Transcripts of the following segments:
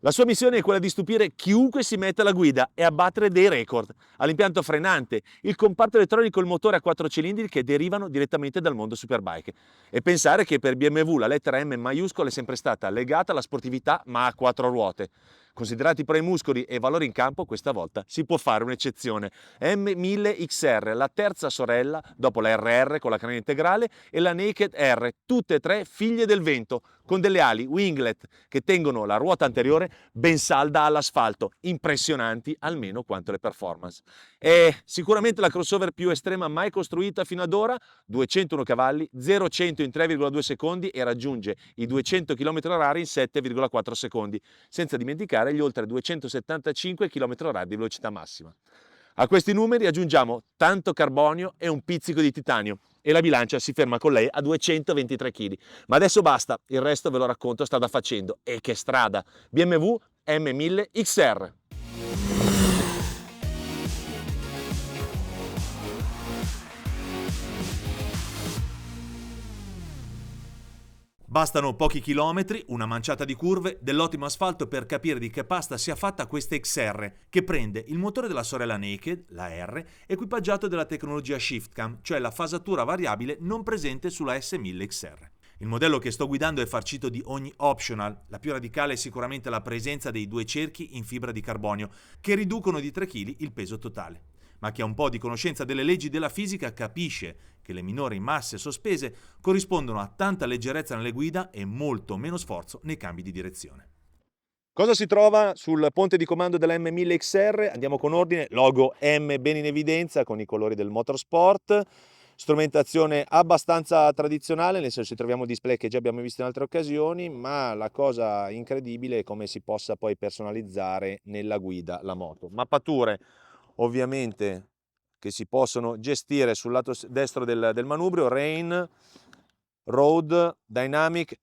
La sua missione è quella di stupire chiunque si mette alla guida e abbattere dei record. All'impianto frenante, il comparto elettronico e il motore a 4 cilindri che derivano direttamente dal mondo superbike. E pensare che per BMW la lettera M maiuscola è sempre stata legata alla sportività ma a 4 ruote. Considerati però i muscoli e i valori in campo, questa volta si può fare un'eccezione. M1000XR, la terza sorella dopo la RR con la cranio integrale e la Naked R, tutte e tre figlie del vento, con delle ali winglet che tengono la ruota anteriore ben salda all'asfalto, impressionanti almeno quanto le performance. È sicuramente la crossover più estrema mai costruita fino ad ora, 201 cavalli, 0-100 in 3,2 secondi e raggiunge i 200 km/h in 7,4 secondi, senza dimenticare gli oltre 275 km/h di velocità massima. A questi numeri aggiungiamo tanto carbonio e un pizzico di titanio e la bilancia si ferma con lei a 223 kg. Ma adesso basta, il resto ve lo racconto strada facendo. E che strada! BMW M1000 XR. Bastano pochi chilometri, una manciata di curve, dell'ottimo asfalto per capire di che pasta sia fatta questa XR, che prende il motore della sorella Naked, la R, equipaggiato della tecnologia ShiftCam, cioè la fasatura variabile non presente sulla S1000 XR. Il modello che sto guidando è farcito di ogni optional, la più radicale è sicuramente la presenza dei 2 cerchi in fibra di carbonio, che riducono di 3 kg il peso totale. Ma chi ha un po' di conoscenza delle leggi della fisica capisce che le minori masse sospese corrispondono a tanta leggerezza nelle guida e molto meno sforzo nei cambi di direzione. Cosa si trova sul ponte di comando della M1000 XR? Andiamo con ordine, logo M ben in evidenza con i colori del motorsport, strumentazione abbastanza tradizionale, nel senso che troviamo display che già abbiamo visto in altre occasioni, ma la cosa incredibile è come si possa poi personalizzare nella guida la moto. Mappature ovviamente che si possono gestire sul lato destro del manubrio, Rain, Road, Dynamic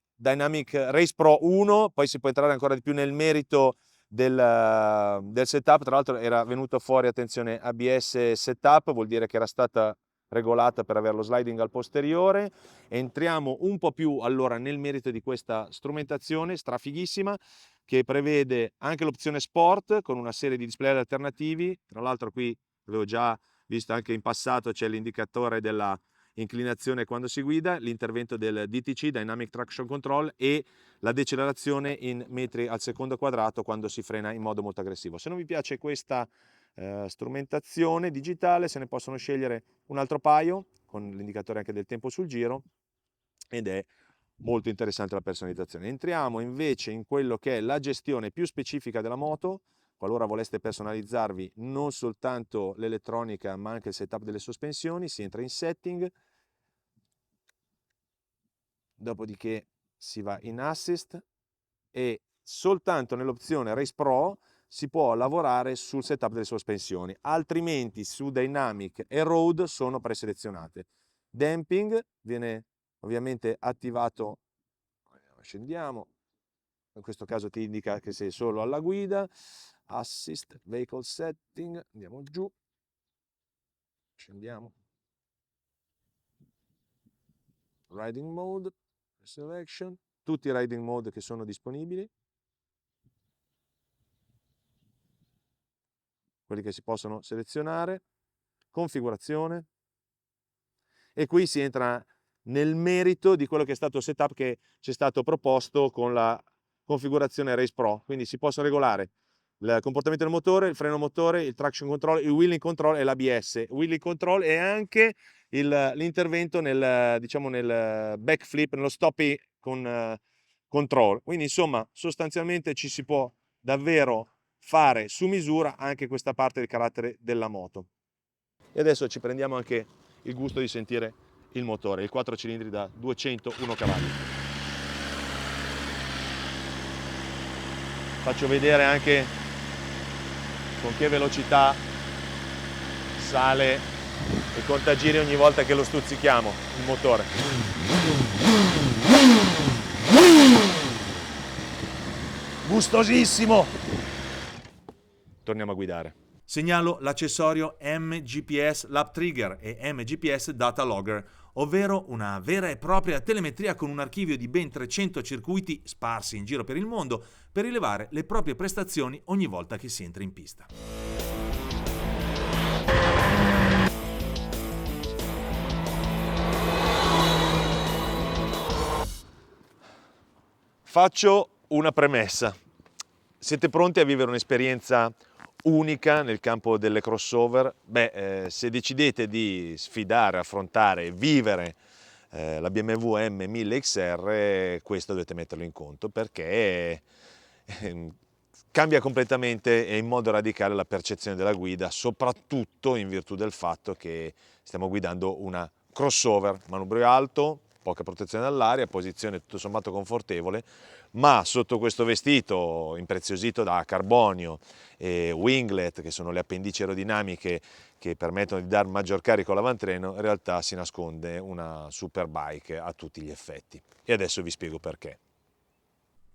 Race Pro 1, poi si può entrare ancora di più nel merito del setup. Tra l'altro era venuto fuori, attenzione, ABS setup, vuol dire che era stata regolata per avere lo sliding al posteriore. Entriamo un po' più allora nel merito di questa strumentazione strafighissima, che prevede anche l'opzione sport con una serie di display alternativi. Tra l'altro qui avevo già visto anche in passato, c'è l'indicatore della inclinazione quando si guida, l'intervento del DTC, Dynamic Traction Control, e la decelerazione in metri al secondo quadrato quando si frena in modo molto aggressivo. Se non vi piace questa strumentazione digitale, se ne possono scegliere un altro paio con l'indicatore anche del tempo sul giro, ed è molto interessante la personalizzazione. Entriamo invece in quello che è la gestione più specifica della moto. Qualora voleste personalizzarvi non soltanto l'elettronica ma anche il setup delle sospensioni, si entra in setting, dopodiché si va in assist e soltanto nell'opzione Race Pro si può lavorare sul setup delle sospensioni, altrimenti su Dynamic e Road sono preselezionate. Damping viene ovviamente attivato, scendiamo, in questo caso ti indica che sei solo alla guida. Assist, Vehicle Setting, andiamo giù, scendiamo, Riding Mode, Selection, tutti i Riding Mode che sono disponibili, quelli che si possono selezionare, configurazione, e qui si entra nel merito di quello che è stato il setup che ci è stato proposto con la configurazione Race Pro, quindi si possono regolare il comportamento del motore, il freno motore, il traction control, il wheeling control e l'ABS. Wheeling control è anche l'intervento nel, diciamo, nel backflip, nello stopping con control. Quindi insomma sostanzialmente ci si può davvero fare su misura anche questa parte del carattere della moto. E adesso ci prendiamo anche il gusto di sentire il motore, il 4 cilindri da 201 cavalli. Faccio vedere anche con che velocità sale il contagiri ogni volta che lo stuzzichiamo, il motore. Gustosissimo! Torniamo a guidare. Segnalo l'accessorio MGPS Lap Trigger e MGPS Data Logger, ovvero una vera e propria telemetria con un archivio di ben 300 circuiti sparsi in giro per il mondo per rilevare le proprie prestazioni ogni volta che si entra in pista. Faccio una premessa. Siete pronti a vivere un'esperienza unica nel campo delle crossover? Se decidete di sfidare, affrontare, vivere la BMW M1000XR, questo dovete metterlo in conto, perché cambia completamente e in modo radicale la percezione della guida, soprattutto in virtù del fatto che stiamo guidando una crossover, manubrio alto, poca protezione dall'aria, posizione tutto sommato confortevole, ma sotto questo vestito impreziosito da carbonio e winglet, che sono le appendici aerodinamiche che permettono di dare maggior carico all'avantreno, in realtà si nasconde una superbike a tutti gli effetti. E adesso vi spiego perché.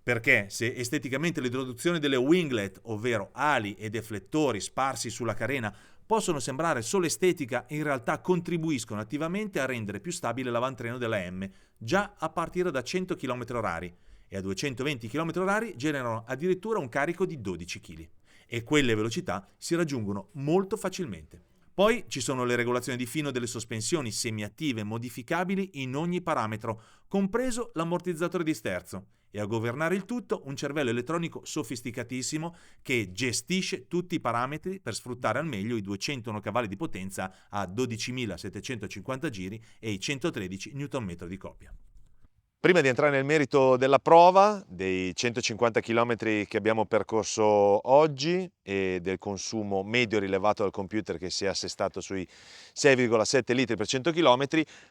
Perché se esteticamente l'introduzione delle winglet, ovvero ali e deflettori sparsi sulla carena, possono sembrare solo estetica, in realtà contribuiscono attivamente a rendere più stabile l'avantreno della M, già a partire da 100 km/h, e a 220 km/h generano addirittura un carico di 12 kg. E quelle velocità si raggiungono molto facilmente. Poi ci sono le regolazioni di fino delle sospensioni semiattive modificabili in ogni parametro, compreso l'ammortizzatore di sterzo, e a governare il tutto un cervello elettronico sofisticatissimo che gestisce tutti i parametri per sfruttare al meglio i 201 cavalli di potenza a 12.750 giri e i 113 Nm di coppia. Prima di entrare nel merito della prova, dei 150 km che abbiamo percorso oggi e del consumo medio rilevato dal computer che si è assestato sui 6,7 litri per 100 km,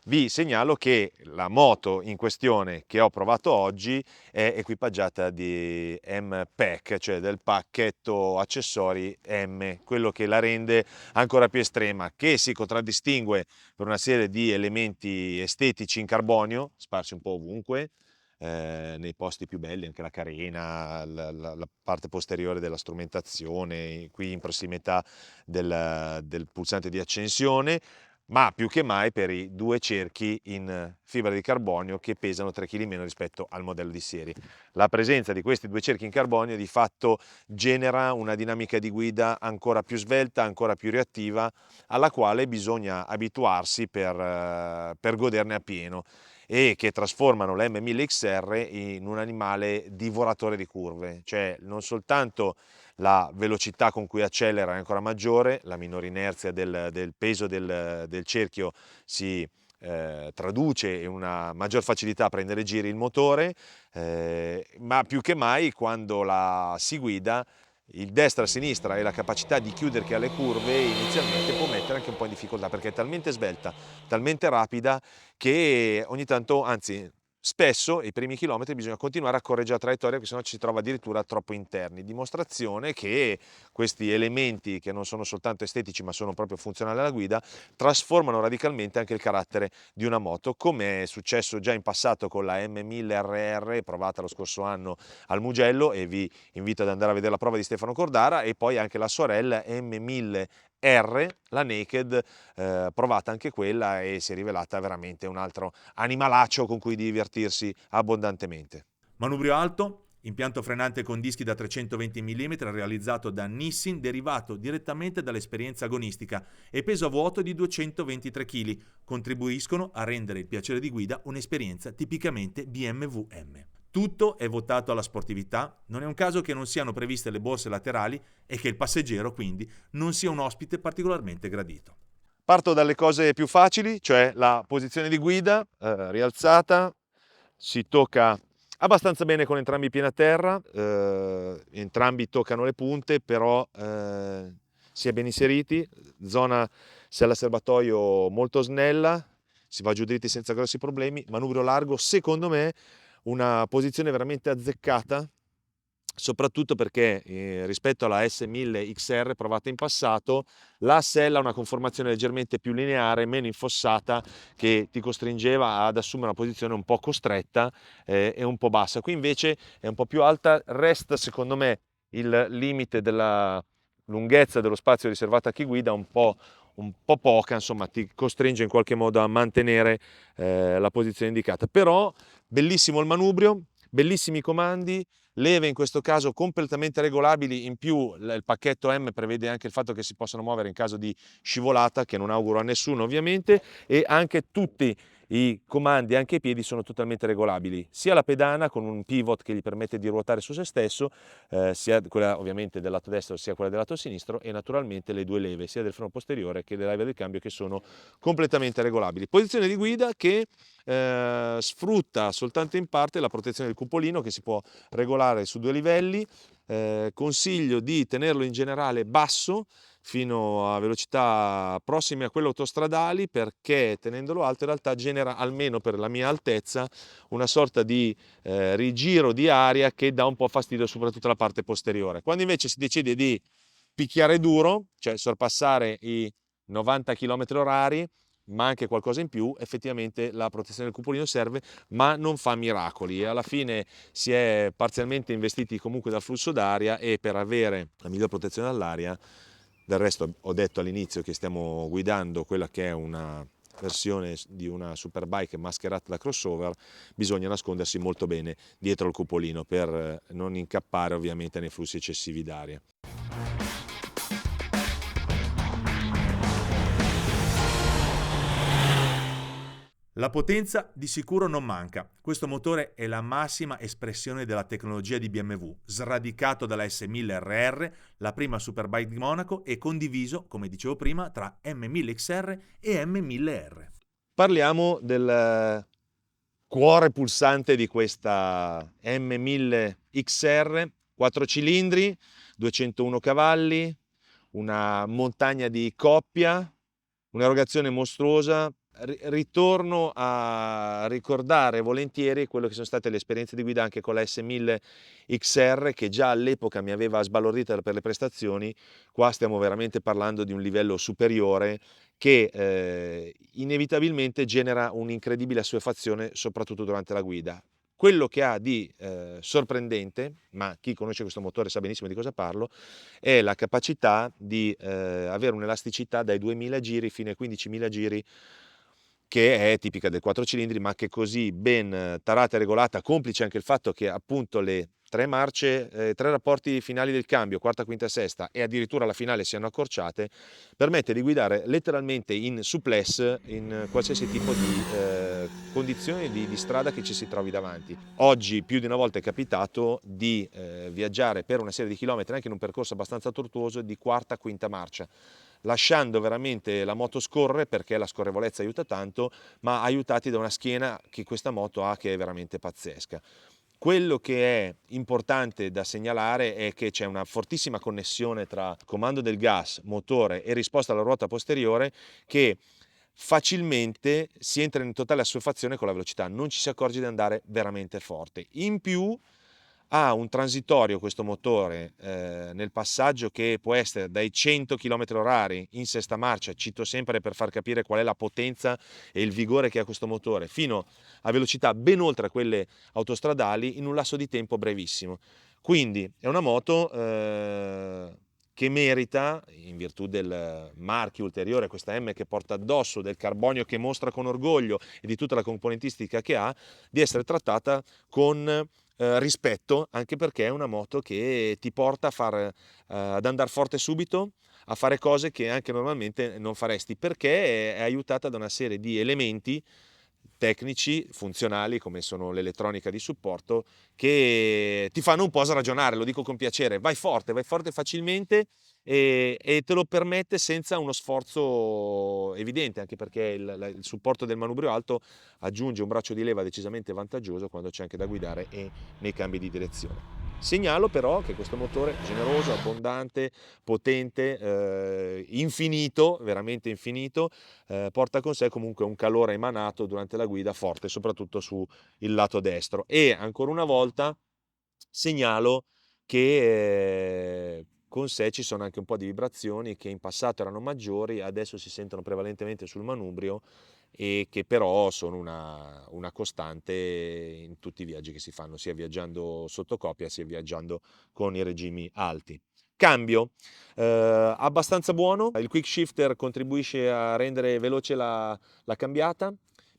vi segnalo che la moto in questione che ho provato oggi è equipaggiata di M-Pack, cioè del pacchetto accessori M, quello che la rende ancora più estrema, che si contraddistingue per una serie di elementi estetici in carbonio, sparsi un po' ovunque, nei posti più belli, anche la carena, la parte posteriore della strumentazione, qui in prossimità del pulsante di accensione, ma più che mai per i due cerchi in fibra di carbonio che pesano 3 kg meno rispetto al modello di serie. La presenza di questi due cerchi in carbonio di fatto genera una dinamica di guida ancora più svelta, ancora più reattiva, alla quale bisogna abituarsi per goderne appieno, e che trasformano la M1000XR in un animale divoratore di curve, cioè non soltanto la velocità con cui accelera è ancora maggiore, la minore inerzia del peso del cerchio si traduce in una maggior facilità a prendere giri il motore, ma più che mai quando la si guida il destra-sinistra e la capacità di chiudere che ha le curve inizialmente può mettere anche un po' in difficoltà, perché è talmente svelta, talmente rapida, che ogni tanto, anzi spesso, i primi chilometri bisogna continuare a correggere la traiettoria, perché sennò ci si trova addirittura troppo interni. Dimostrazione che questi elementi, che non sono soltanto estetici ma sono proprio funzionali alla guida, trasformano radicalmente anche il carattere di una moto, come è successo già in passato con la M1000RR, provata lo scorso anno al Mugello, e vi invito ad andare a vedere la prova di Stefano Cordara, e poi anche la sorella M1000R, la Naked, provata anche quella, e si è rivelata veramente un altro animalaccio con cui divertirsi abbondantemente. Manubrio alto, impianto frenante con dischi da 320 mm realizzato da Nissin, derivato direttamente dall'esperienza agonistica, e peso a vuoto di 223 kg, contribuiscono a rendere il piacere di guida un'esperienza tipicamente BMW M. Tutto è votato alla sportività, non è un caso che non siano previste le borse laterali e che il passeggero quindi non sia un ospite particolarmente gradito. Parto dalle cose più facili, cioè la posizione di guida rialzata, si tocca abbastanza bene con entrambi i piedi a terra, entrambi toccano le punte, però si è ben inseriti, zona sella serbatoio molto snella, si va giù dritti senza grossi problemi, manubrio largo, secondo me una posizione veramente azzeccata, soprattutto perché rispetto alla S1000XR provata in passato, la sella ha una conformazione leggermente più lineare, meno infossata, che ti costringeva ad assumere una posizione un po' costretta e un po' bassa. Qui invece è un po' più alta, resta secondo me il limite lunghezza dello spazio riservato a chi guida un po' poca, insomma ti costringe in qualche modo a mantenere la posizione indicata. Però bellissimo il manubrio, bellissimi i comandi, leve in questo caso completamente regolabili, in più il pacchetto M prevede anche il fatto che si possano muovere in caso di scivolata, che non auguro a nessuno ovviamente, e anche tutti i comandi, anche i piedi, sono totalmente regolabili, sia la pedana con un pivot che gli permette di ruotare su se stesso, sia quella ovviamente del lato destro sia quella del lato sinistro, e naturalmente le due leve sia del freno posteriore che della leva del cambio, che sono completamente regolabili. Posizione di guida che sfrutta soltanto in parte la protezione del cupolino, che si può regolare su 2 livelli. Consiglio di tenerlo in generale basso fino a velocità prossime a quelle autostradali, perché tenendolo alto in realtà genera, almeno per la mia altezza, una sorta di rigiro di aria che dà un po' fastidio soprattutto alla parte posteriore. Quando invece si decide di picchiare duro, cioè sorpassare i 90 km/h, ma anche qualcosa in più, effettivamente la protezione del cupolino serve, ma non fa miracoli, e alla fine si è parzialmente investiti comunque dal flusso d'aria, e per avere la miglior protezione dall'aria, del resto ho detto all'inizio che stiamo guidando quella che è una versione di una superbike mascherata da crossover, bisogna nascondersi molto bene dietro il cupolino per non incappare ovviamente nei flussi eccessivi d'aria. La potenza di sicuro non manca. Questo motore è la massima espressione della tecnologia di BMW, sradicato dalla S1000RR, la prima superbike di Monaco, e condiviso, come dicevo prima, tra M1000XR e M1000R. Parliamo del cuore pulsante di questa M1000XR, 4 cilindri, 201 cavalli, una montagna di coppia, un'erogazione mostruosa. Ritorno a ricordare volentieri quello che sono state le esperienze di guida anche con la S1000XR, che già all'epoca mi aveva sbalordita per le prestazioni. Qua stiamo veramente parlando di un livello superiore che inevitabilmente genera un'incredibile assuefazione, soprattutto durante la guida. Quello che ha di sorprendente, ma chi conosce questo motore sa benissimo di cosa parlo, è la capacità di avere un'elasticità dai 2000 giri fino ai 15.000 giri, che è tipica del 4 cilindri, ma che così ben tarata e regolata, complice anche il fatto che appunto le 3 marce, 3 rapporti finali del cambio, quarta, quinta e sesta, e addirittura la finale siano accorciate, permette di guidare letteralmente in suplex in qualsiasi tipo di condizioni di strada che ci si trovi davanti. Oggi più di una volta è capitato di viaggiare per una serie di chilometri, anche in un percorso abbastanza tortuoso, di quarta, quinta marcia, lasciando veramente la moto scorrere, perché la scorrevolezza aiuta tanto, ma aiutati da una schiena che questa moto ha, che è veramente pazzesca. Quello che è importante da segnalare è che c'è una fortissima connessione tra comando del gas, motore e risposta alla ruota posteriore, che facilmente si entra in totale assuefazione con la velocità, non ci si accorge di andare veramente forte. In più ha un transitorio questo motore nel passaggio che può essere dai 100 km/h in sesta marcia, cito sempre per far capire qual è la potenza e il vigore che ha questo motore, fino a velocità ben oltre a quelle autostradali in un lasso di tempo brevissimo. Quindi è una moto che merita, in virtù del marchio ulteriore, questa M che porta addosso, del carbonio che mostra con orgoglio e di tutta la componentistica che ha, di essere trattata con rispetto, anche perché è una moto che ti porta ad andare forte subito, a fare cose che anche normalmente non faresti, perché è aiutata da una serie di elementi tecnici, funzionali, come sono l'elettronica di supporto, che ti fanno un po' sragionare, lo dico con piacere. Vai forte facilmente, e te lo permette senza uno sforzo evidente, anche perché il supporto del manubrio alto aggiunge un braccio di leva decisamente vantaggioso quando c'è anche da guidare e nei cambi di direzione. Segnalo però che questo motore generoso, abbondante, potente, infinito, veramente infinito, porta con sé comunque un calore emanato durante la guida forte, soprattutto sul lato destro. E ancora una volta segnalo che con sé ci sono anche un po' di vibrazioni che in passato erano maggiori, adesso si sentono prevalentemente sul manubrio, e che però sono una costante in tutti i viaggi che si fanno, sia viaggiando sotto coppia sia viaggiando con i regimi alti. Cambio abbastanza buono, il quick shifter contribuisce a rendere veloce la cambiata,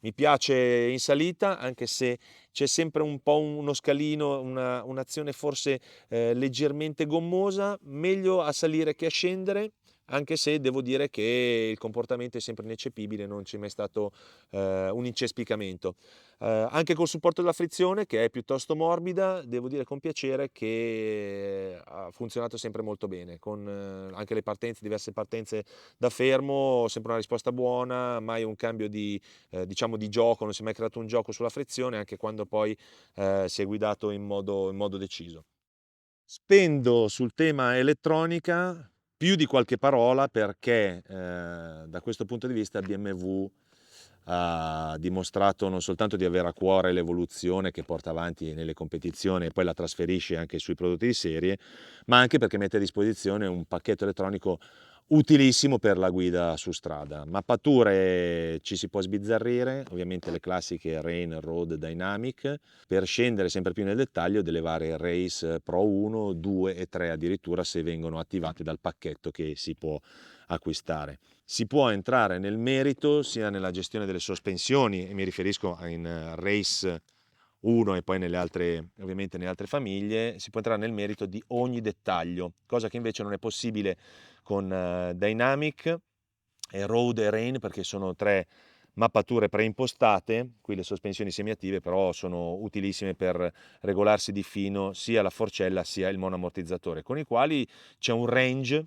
mi piace in salita anche se c'è sempre un po' uno scalino, un'azione forse leggermente gommosa, meglio a salire che a scendere, anche se devo dire che il comportamento è sempre ineccepibile, non c'è mai stato un incespicamento. Anche col supporto della frizione, che è piuttosto morbida, devo dire con piacere che ha funzionato sempre molto bene, con anche le partenze, diverse partenze da fermo, sempre una risposta buona, mai un cambio diciamo di gioco, non si è mai creato un gioco sulla frizione, anche quando poi si è guidato in modo deciso. Spendo sul tema elettronica più di qualche parola perché da questo punto di vista BMW ha dimostrato non soltanto di avere a cuore l'evoluzione che porta avanti nelle competizioni e poi la trasferisce anche sui prodotti di serie, ma anche perché mette a disposizione un pacchetto elettronico utilissimo per la guida su strada. Mappature ci si può sbizzarrire, ovviamente le classiche Rain, Road, Dynamic, per scendere sempre più nel dettaglio delle varie Race Pro 1, 2 e 3 addirittura se vengono attivate dal pacchetto che si può acquistare. Si può entrare nel merito sia nella gestione delle sospensioni, e mi riferisco in Race 1 e poi ovviamente nelle altre famiglie, si può entrare nel merito di ogni dettaglio, cosa che invece non è possibile con Dynamic e Road e Rain, perché sono 3 mappature preimpostate. Qui le sospensioni semiattive però sono utilissime per regolarsi di fino sia la forcella sia il monoammortizzatore, con i quali c'è un range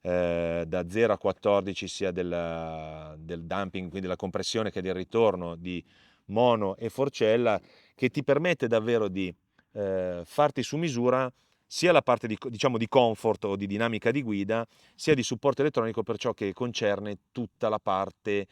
da 0 a 14 sia del dumping, quindi della compressione, che del ritorno di mono e forcella, che ti permette davvero di farti su misura sia la parte diciamo di comfort o di dinamica di guida, sia di supporto elettronico per ciò che concerne tutta la parte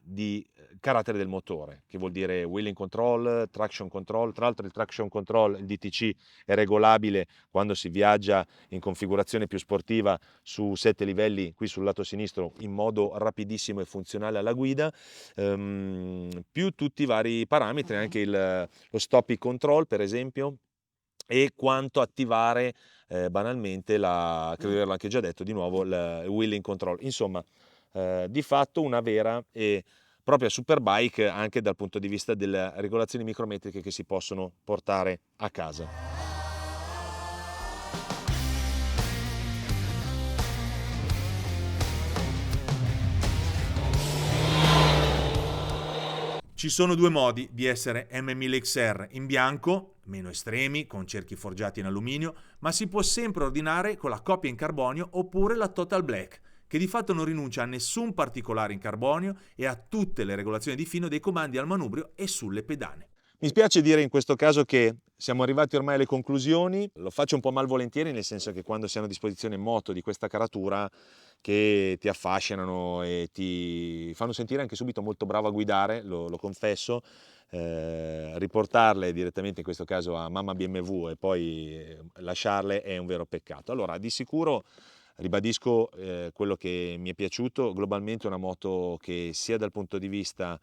di carattere del motore, che vuol dire wheeling control, traction control. Tra l'altro il traction control, il DTC, è regolabile quando si viaggia in configurazione più sportiva su 7 livelli qui sul lato sinistro in modo rapidissimo e funzionale alla guida, più tutti i vari parametri, anche lo stopping control per esempio, e quanto attivare banalmente credo di averlo anche già detto di nuovo, il wheeling control. Insomma, di fatto una vera e propria superbike anche dal punto di vista delle regolazioni micrometriche che si possono portare a casa. Ci sono due modi di essere M1000XR: in bianco, meno estremi, con cerchi forgiati in alluminio, ma si può sempre ordinare con la coppia in carbonio oppure la Total Black, che di fatto non rinuncia a nessun particolare in carbonio e a tutte le regolazioni di fino dei comandi al manubrio e sulle pedane. Mi spiace dire in questo caso che siamo arrivati ormai alle conclusioni, lo faccio un po' malvolentieri, nel senso che quando si hanno a disposizione moto di questa caratura che ti affascinano e ti fanno sentire anche subito molto bravo a guidare, lo confesso, riportarle direttamente in questo caso a mamma BMW e poi lasciarle è un vero peccato. Allora, di sicuro ribadisco quello che mi è piaciuto: globalmente una moto che sia dal punto di vista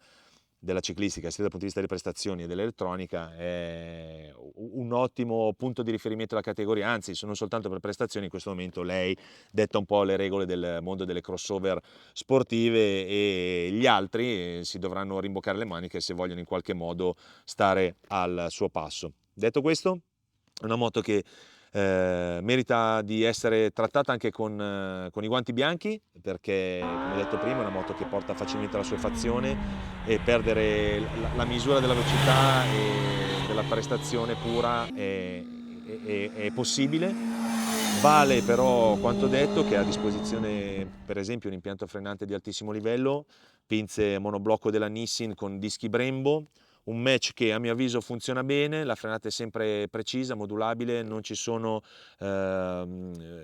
della ciclistica sia dal punto di vista delle prestazioni e dell'elettronica è un ottimo punto di riferimento alla categoria, anzi non soltanto per prestazioni. In questo momento lei detta un po' le regole del mondo delle crossover sportive e gli altri si dovranno rimboccare le maniche se vogliono in qualche modo stare al suo passo. Detto questo, è una moto che merita di essere trattata anche con i guanti bianchi, perché come ho detto prima è una moto che porta facilmente la sua fazione e perdere la misura della velocità e della prestazione pura è possibile. Vale però quanto detto che ha a disposizione per esempio un impianto frenante di altissimo livello, pinze monoblocco della Nissin con dischi Brembo, un match che a mio avviso funziona bene, la frenata è sempre precisa, modulabile, non ci sono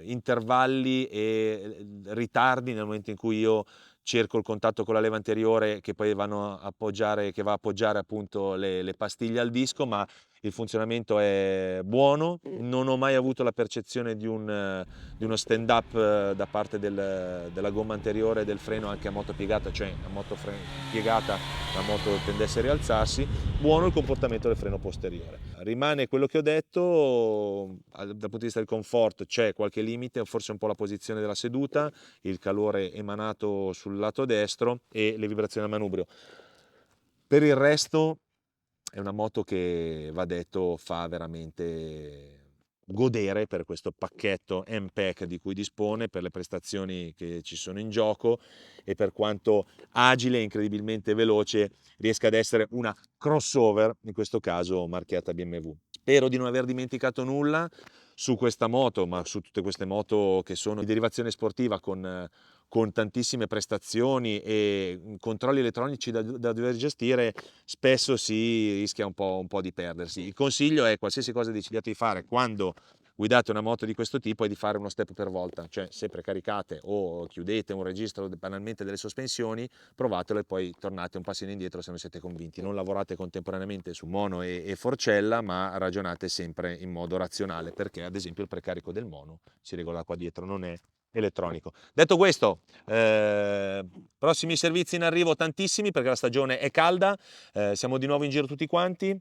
intervalli e ritardi nel momento in cui io cerco il contatto con la leva anteriore che poi vanno a appoggiare, che va a appoggiare appunto le pastiglie al disco, ma il funzionamento è buono. Non ho mai avuto la percezione di uno stand up da parte della gomma anteriore del freno anche a moto piegata, cioè a moto piegata la moto tendesse a rialzarsi. Buono il comportamento del freno posteriore. Rimane quello che ho detto, dal punto di vista del comfort c'è qualche limite, forse un po' la posizione della seduta, il calore emanato sul lato destro e le vibrazioni al manubrio. Per il resto è una moto che, va detto, fa veramente godere per questo pacchetto M-Pack di cui dispone, per le prestazioni che ci sono in gioco e per quanto agile e incredibilmente veloce riesca ad essere una crossover, in questo caso marchiata BMW. Spero di non aver dimenticato nulla su questa moto, ma su tutte queste moto che sono di derivazione sportiva con tantissime prestazioni e controlli elettronici da dover gestire, spesso si rischia un po' di perdersi. Il consiglio è, qualsiasi cosa decidiate di fare quando guidate una moto di questo tipo, è di fare uno step per volta, cioè se precaricate o chiudete un registro banalmente delle sospensioni, provatelo e poi tornate un passino indietro se non siete convinti. Non lavorate contemporaneamente su mono e forcella, ma ragionate sempre in modo razionale, perché ad esempio il precarico del mono si regola qua dietro, non è elettronico. Detto questo, prossimi servizi in arrivo tantissimi perché la stagione è calda, siamo di nuovo in giro tutti quanti,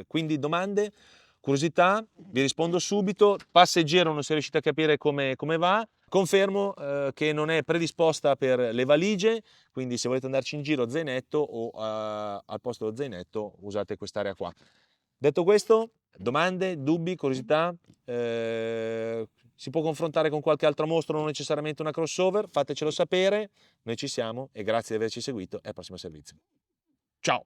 quindi domande, curiosità, vi rispondo subito. Passeggero, non si è riuscito a capire come va. Confermo che non è predisposta per le valigie, quindi se volete andarci in giro zainetto o al posto dello zainetto usate quest'area qua. Detto questo, domande, dubbi, curiosità, si può confrontare con qualche altro mostro, non necessariamente una crossover, fatecelo sapere, noi ci siamo e grazie di averci seguito e al prossimo servizio. Ciao!